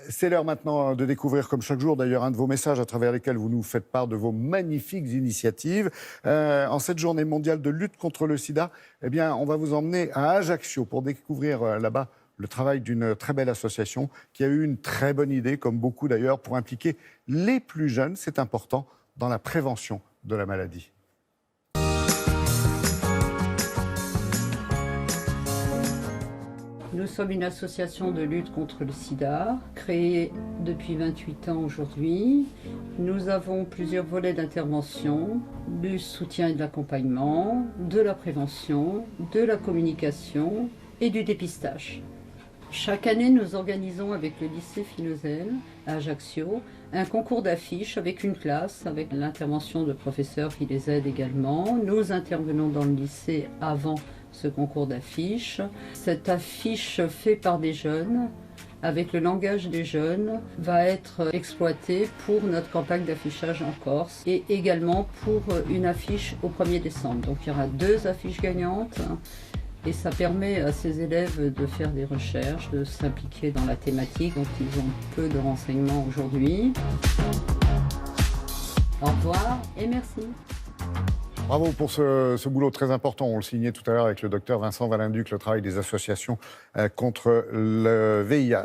C'est l'heure maintenant de découvrir, comme chaque jour d'ailleurs, un de vos messages à travers lesquels vous nous faites part de vos magnifiques initiatives. En cette journée mondiale de lutte contre le sida, eh bien, on va vous emmener à Ajaccio pour découvrir là-bas le travail d'une très belle association qui a eu une très bonne idée, comme beaucoup d'ailleurs, pour impliquer les plus jeunes, c'est important, dans la prévention de la maladie. Nous sommes une association de lutte contre le sida, créée depuis 28 ans aujourd'hui. Nous avons plusieurs volets d'intervention, du soutien et de l'accompagnement, de la prévention, de la communication et du dépistage. Chaque année, nous organisons avec le lycée Philosèle à Ajaccio un concours d'affiches avec une classe, avec l'intervention de professeurs qui les aident également. Nous intervenons dans le lycée avant ce concours d'affiches. Cette affiche faite par des jeunes, avec le langage des jeunes, va être exploitée pour notre campagne d'affichage en Corse et également pour une affiche au 1er décembre. Donc il y aura 2 affiches gagnantes. Et ça permet à ces élèves de faire des recherches, de s'impliquer dans la thématique, dont ils ont peu de renseignements aujourd'hui. Au revoir et merci. Bravo pour ce boulot très important. On le signait tout à l'heure avec le docteur Vincent Valinduc, le travail des associations contre le VIH.